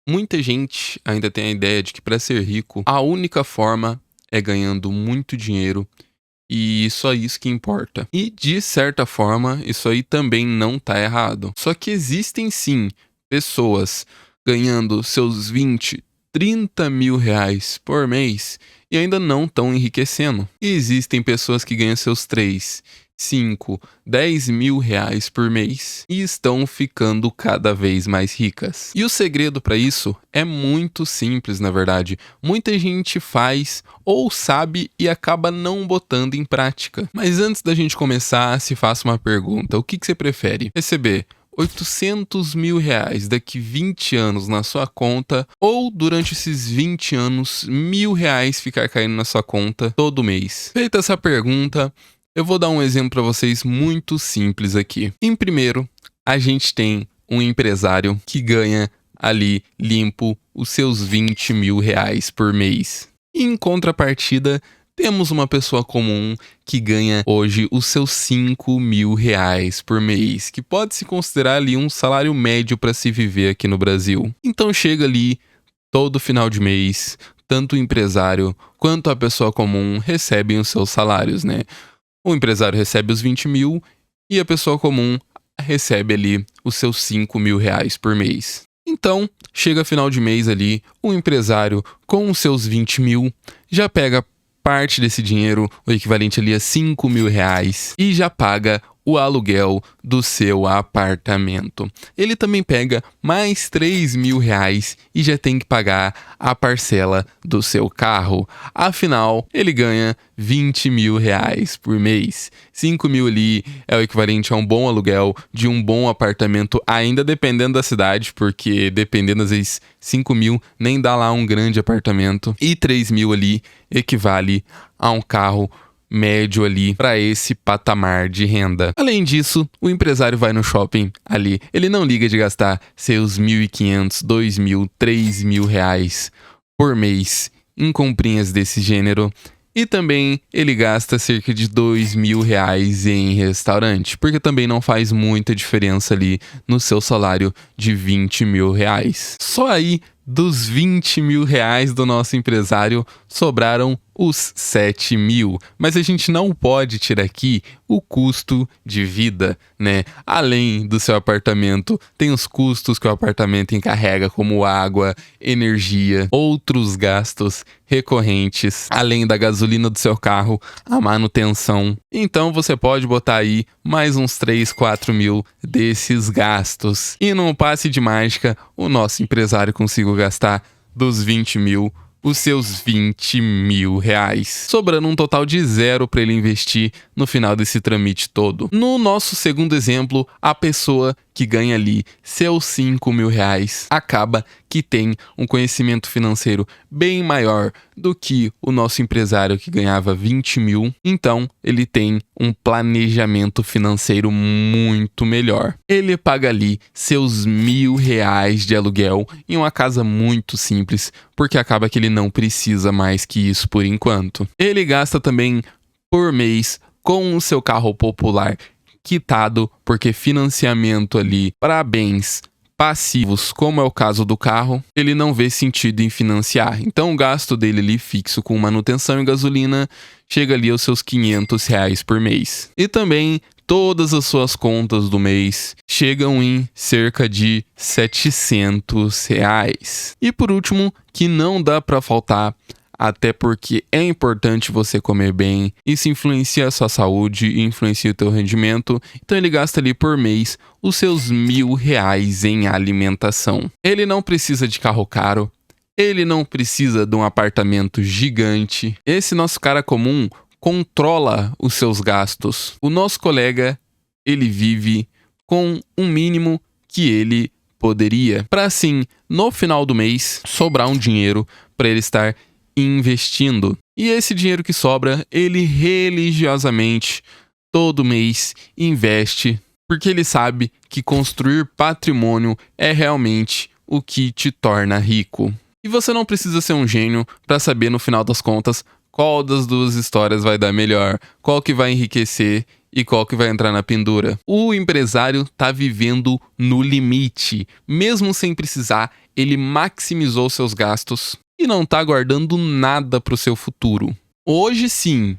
Muita gente ainda tem a ideia de que para ser rico, a única forma é ganhando muito dinheiro e só isso que importa. E de certa forma, isso aí também não tá errado. Só que existem sim pessoas ganhando seus 20, 30 mil reais por mês e ainda não estão enriquecendo. E existem pessoas que ganham seus 3, 5, 10 mil reais por mês e estão ficando cada vez mais ricas. E o segredo para isso é muito simples, na verdade. Muita gente faz ou sabe e acaba não botando em prática. Mas antes da gente começar, se faça uma pergunta: o que você prefere? Receber 800 mil reais daqui 20 anos na sua conta ou durante esses 20 anos R$ 1.000 ficar caindo na sua conta todo mês? Feita essa pergunta, eu vou dar um exemplo para vocês muito simples aqui. Em primeiro, a gente tem um empresário que ganha ali limpo os seus 20 mil reais por mês. Em contrapartida, temos uma pessoa comum que ganha hoje os seus 5 mil reais por mês, que pode se considerar ali um salário médio para se viver aqui no Brasil. Então chega ali todo final de mês, tanto o empresário quanto a pessoa comum recebem os seus salários, né? O empresário recebe os 20 mil e a pessoa comum recebe ali os seus 5 mil reais por mês. Então, chega final de mês ali, o empresário com os seus 20 mil já pega parte desse dinheiro, o equivalente ali a 5 mil reais, e já paga o aluguel do seu apartamento. Ele também pega mais 3 mil reais e já tem que pagar a parcela do seu carro. Afinal, ele ganha 20 mil reais por mês. 5 mil ali é o equivalente a um bom aluguel de um bom apartamento, ainda dependendo da cidade, porque dependendo às vezes 5 mil nem dá lá um grande apartamento. E 3 mil ali equivale a um carro médio ali para esse patamar de renda. Além disso, o empresário vai no shopping ali, ele não liga de gastar seus 1.500, 2.000, 3 mil reais por mês em comprinhas desse gênero. E também ele gasta cerca de 2 mil reais em restaurante, porque também não faz muita diferença ali no seu salário de 20 mil reais. Só aí, dos 20 mil reais do nosso empresário, sobraram os 7 mil. Mas a gente não pode tirar aqui o custo de vida, né? Além do seu apartamento, tem os custos que o apartamento encarrega, como água, energia, outros gastos recorrentes, além da gasolina do seu carro, a manutenção. Então você pode botar aí mais uns 3, 4 mil desses gastos. E num passe de mágica, o nosso empresário conseguiu gastar dos 20 mil os seus 20 mil reais, sobrando um total de 0 para ele investir no final desse trâmite todo. No nosso segundo exemplo, a pessoa que ganha ali seus 5 mil reais acaba que tem um conhecimento financeiro bem maior do que o nosso empresário que ganhava 20 mil. Então, ele tem um planejamento financeiro muito melhor. Ele paga ali seus 1.000 reais de aluguel em uma casa muito simples, porque acaba que ele não precisa mais que isso por enquanto. Ele gasta também por mês com o seu carro popular quitado, porque financiamento ali para bens passivos, como é o caso do carro, ele não vê sentido em financiar. Então o gasto dele ali fixo com manutenção e gasolina chega ali aos seus 500 reais por mês. E também todas as suas contas do mês chegam em cerca de 700 reais. E por último, que não dá para faltar, até porque é importante você comer bem, isso influencia a sua saúde e influencia o teu rendimento, então ele gasta ali por mês os seus 1.000 reais em alimentação. Ele não precisa de carro caro, ele não precisa de um apartamento gigante. Esse nosso cara comum controla os seus gastos. O nosso colega, ele vive com um mínimo que ele poderia, para assim, no final do mês, sobrar um dinheiro para ele estar investindo. E esse dinheiro que sobra, ele religiosamente, todo mês, investe, porque ele sabe que construir patrimônio é realmente o que te torna rico. E você não precisa ser um gênio para saber, no final das contas, qual das duas histórias vai dar melhor, qual que vai enriquecer e qual que vai entrar na pendura. O empresário tá vivendo no limite, mesmo sem precisar ele maximizou seus gastos e não tá guardando nada para o seu futuro. Hoje sim,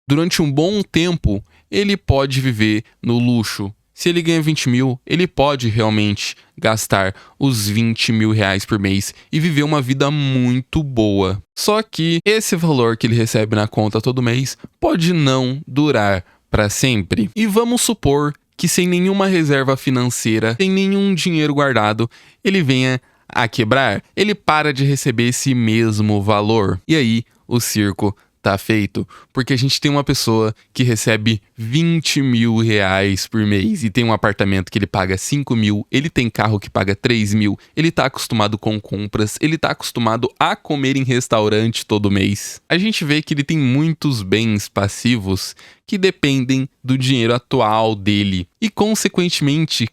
durante um bom tempo, ele pode viver no luxo. Se ele ganha 20 mil, ele pode realmente gastar os 20 mil reais por mês e viver uma vida muito boa. Só que esse valor que ele recebe na conta todo mês pode não durar para sempre. E vamos supor que sem nenhuma reserva financeira, sem nenhum dinheiro guardado, ele venha a quebrar. Ele para de receber esse mesmo valor. E aí o circo tá feito, porque a gente tem uma pessoa que recebe 20 mil reais por mês e tem um apartamento que ele paga 5 mil, ele tem carro que paga 3 mil, ele tá acostumado com compras, ele tá acostumado a comer em restaurante todo mês. A gente vê que ele tem muitos bens passivos que dependem do dinheiro atual dele e, consequentemente,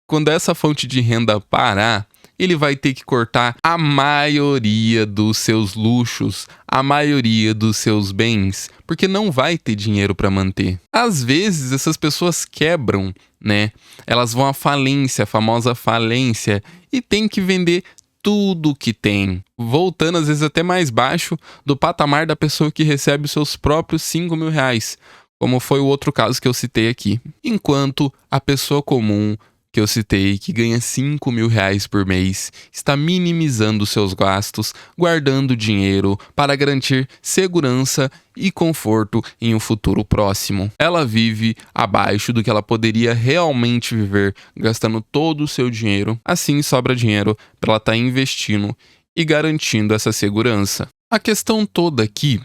quando essa fonte de renda parar, ele vai ter que cortar a maioria dos seus luxos, a maioria dos seus bens, porque não vai ter dinheiro para manter. Às vezes essas pessoas quebram, né? Elas vão à falência, a famosa falência, e tem que vender tudo que tem, voltando às vezes até mais baixo do patamar da pessoa que recebe os seus próprios 5 mil reais, como foi o outro caso que eu citei aqui. Enquanto a pessoa comum que eu citei, que ganha 5 mil reais por mês, está minimizando seus gastos, guardando dinheiro para garantir segurança e conforto em um futuro próximo. Ela vive abaixo do que ela poderia realmente viver, gastando todo o seu dinheiro. Assim sobra dinheiro para ela estar investindo e garantindo essa segurança. A questão toda aqui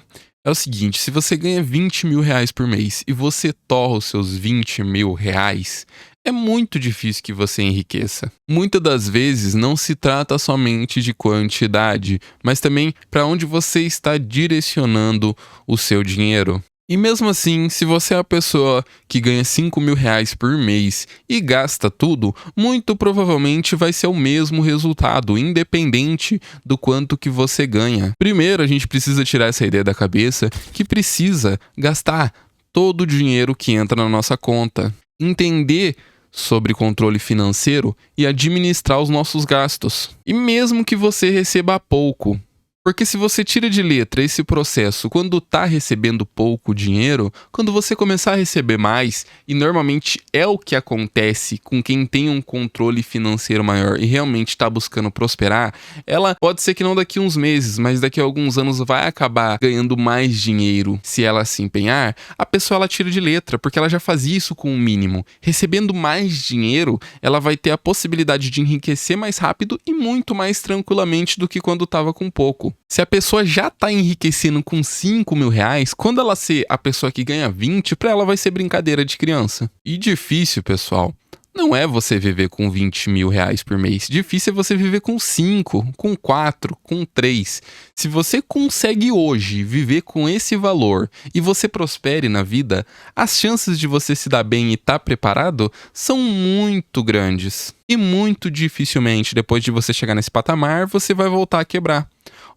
é o seguinte: se você ganha 20 mil reais por mês e você torra os seus 20 mil reais, é muito difícil que você enriqueça. Muitas das vezes não se trata somente de quantidade, mas também para onde você está direcionando o seu dinheiro. E mesmo assim, se você é a pessoa que ganha 5 mil reais por mês e gasta tudo, muito provavelmente vai ser o mesmo resultado, independente do quanto que você ganha. Primeiro, a gente precisa tirar essa ideia da cabeça que precisa gastar todo o dinheiro que entra na nossa conta. Entender sobre controle financeiro e administrar os nossos gastos. E mesmo que você receba pouco, porque se você tira de letra esse processo quando está recebendo pouco dinheiro, quando você começar a receber mais, e normalmente é o que acontece com quem tem um controle financeiro maior e realmente está buscando prosperar, ela pode ser que não daqui a uns meses, mas daqui a alguns anos vai acabar ganhando mais dinheiro. Se ela se empenhar, a pessoa ela tira de letra, porque ela já fazia isso com o mínimo. Recebendo mais dinheiro, ela vai ter a possibilidade de enriquecer mais rápido e muito mais tranquilamente do que quando estava com pouco. Se a pessoa já tá enriquecendo com 5 mil reais, quando ela ser a pessoa que ganha 20, pra ela vai ser brincadeira de criança. E difícil, pessoal, não é você viver com 20 mil reais por mês. Difícil é você viver com 5, com 4, com 3. Se você consegue hoje viver com esse valor e você prospere na vida, as chances de você se dar bem e estar preparado são muito grandes. E muito dificilmente, depois de você chegar nesse patamar, você vai voltar a quebrar,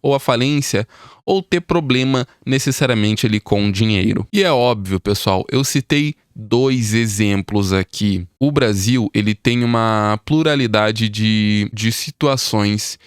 ou a falência, ou ter problema necessariamente ali com dinheiro. E é óbvio, pessoal, eu citei 2 exemplos aqui. O Brasil, ele tem uma pluralidade de situações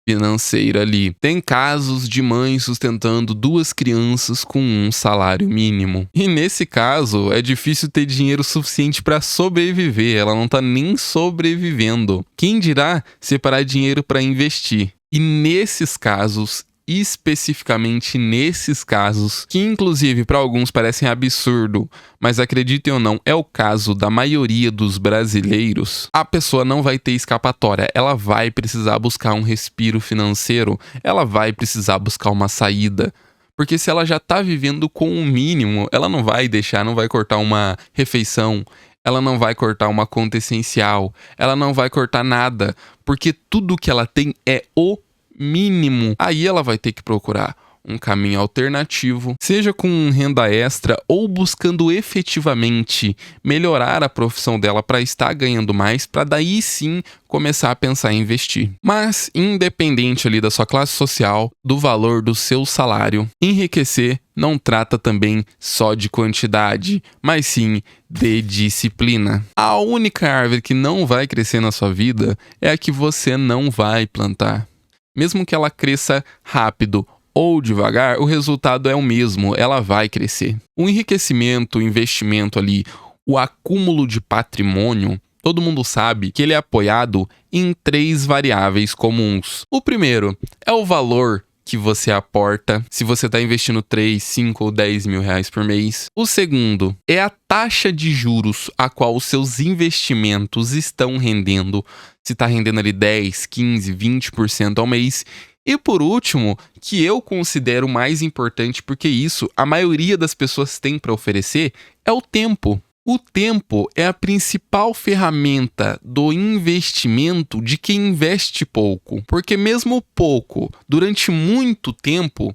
financeiras ali. Tem casos de mãe sustentando 2 crianças com um salário mínimo. E nesse caso, é difícil ter dinheiro suficiente para sobreviver. Ela não tá nem sobrevivendo. Quem dirá separar dinheiro para investir? E nesses casos, especificamente nesses casos, que inclusive para alguns parecem absurdo, mas acreditem ou não, é o caso da maioria dos brasileiros, a pessoa não vai ter escapatória, ela vai precisar buscar um respiro financeiro, ela vai precisar buscar uma saída. Porque se ela já tá vivendo com o mínimo, ela não vai deixar, não vai cortar uma refeição, ela não vai cortar uma conta essencial, ela não vai cortar nada, porque tudo que ela tem é o mínimo. Aí ela vai ter que procurar um caminho alternativo, seja com renda extra ou buscando efetivamente melhorar a profissão dela para estar ganhando mais, para daí sim começar a pensar em investir. Mas, independente ali da sua classe social, do valor do seu salário, enriquecer não trata também só de quantidade, mas sim de disciplina. A única árvore que não vai crescer na sua vida é a que você não vai plantar. Mesmo que ela cresça rápido ou devagar, o resultado é o mesmo, ela vai crescer. O enriquecimento, o investimento ali, o acúmulo de patrimônio, todo mundo sabe que ele é apoiado em 3 variáveis comuns. O primeiro é o valor que você aporta, se você está investindo 3, 5 ou 10 mil reais por mês. O segundo é a taxa de juros a qual os seus investimentos estão rendendo, se está rendendo ali 10, 15, 20% ao mês. E por último, que eu considero mais importante, porque isso a maioria das pessoas tem para oferecer, é o tempo. O tempo é a principal ferramenta do investimento de quem investe pouco. Porque mesmo pouco, durante muito tempo,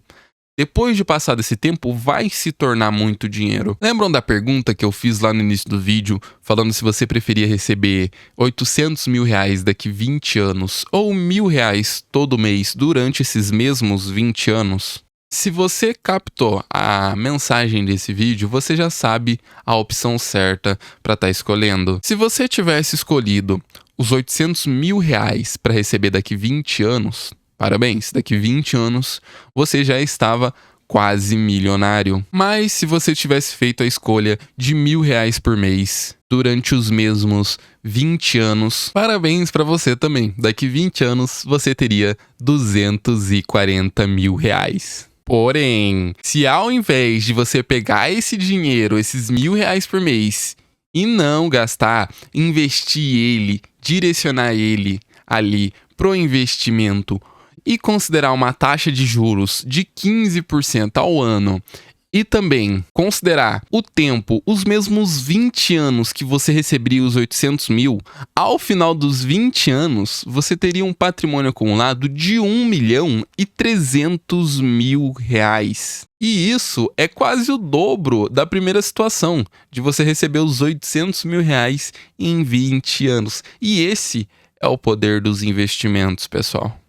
depois de passar desse tempo, vai se tornar muito dinheiro. Lembram da pergunta que eu fiz lá no início do vídeo, falando se você preferia receber 800 mil reais daqui 20 anos ou 1.000 reais todo mês durante esses mesmos 20 anos? Se você captou a mensagem desse vídeo, você já sabe a opção certa para estar escolhendo. Se você tivesse escolhido os 800 mil reais para receber daqui 20 anos, parabéns, daqui 20 anos você já estava quase milionário. Mas se você tivesse feito a escolha de 1.000 reais por mês durante os mesmos 20 anos, parabéns para você também. Daqui 20 anos você teria 240 mil reais. Porém, se ao invés de você pegar esse dinheiro, esses 1.000 reais por mês, e não gastar, investir ele, direcionar ele ali pro investimento e considerar uma taxa de juros de 15% ao ano, e também considerar o tempo, os mesmos 20 anos que você receberia os 800 mil, ao final dos 20 anos, você teria um patrimônio acumulado de 1.300.000 reais. E isso é quase o dobro da primeira situação, de você receber os 800 mil reais em 20 anos. E esse é o poder dos investimentos, pessoal.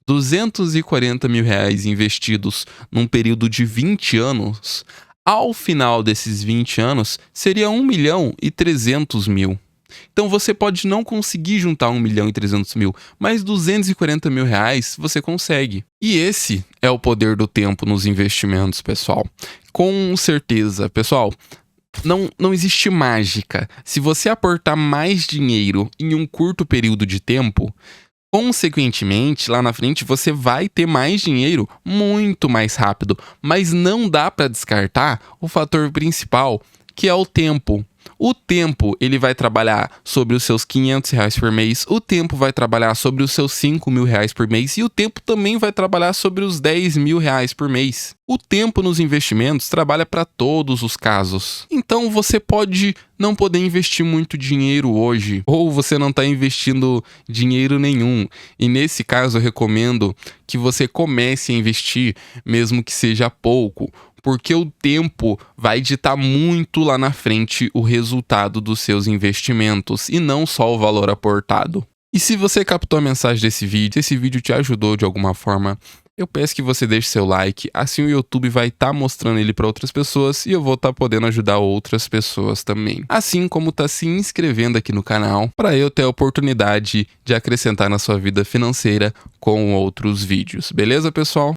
240 mil reais investidos num período de 20 anos, ao final desses 20 anos, seria 1.300.000. Então você pode não conseguir juntar 1.300.000, mas 240 mil reais você consegue. E esse é o poder do tempo nos investimentos, pessoal. Com certeza, pessoal. Não existe mágica. Se você aportar mais dinheiro em um curto período de tempo, consequentemente, lá na frente você vai ter mais dinheiro muito mais rápido, mas não dá para descartar o fator principal, que é o tempo. O tempo, ele vai trabalhar sobre os seus 500 reais por mês, o tempo vai trabalhar sobre os seus 5.000 reais por mês e o tempo também vai trabalhar sobre os 10.000 reais por mês. O tempo nos investimentos trabalha para todos os casos. Então você pode não poder investir muito dinheiro hoje, ou você não está investindo dinheiro nenhum. E nesse caso eu recomendo que você comece a investir, mesmo que seja pouco, porque o tempo vai ditar muito lá na frente o resultado dos seus investimentos e não só o valor aportado. E se você captou a mensagem desse vídeo, se esse vídeo te ajudou de alguma forma, eu peço que você deixe seu like, assim o YouTube vai estar mostrando ele para outras pessoas e eu vou estar podendo ajudar outras pessoas também. Assim como tá se inscrevendo aqui no canal, para eu ter a oportunidade de acrescentar na sua vida financeira com outros vídeos. Beleza, pessoal?